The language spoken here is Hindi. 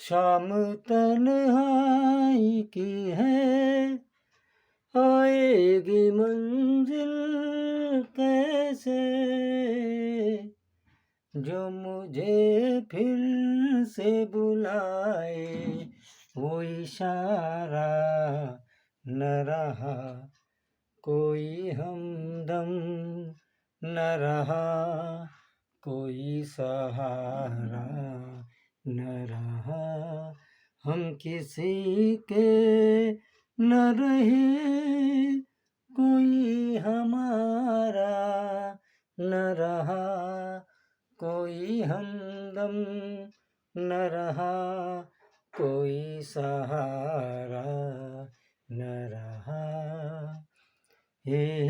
शाम तन्हाई की है, आएगी मंजिल कैसे, जो मुझे फिर से बुलाए। वो इशारा न रहा, कोई हमदम न रहा, कोई सहारा न रहा, हम किसी के न रहे, कोई हमारा न रहा, कोई हमदम न रहा, कोई सहारा न रहा। हे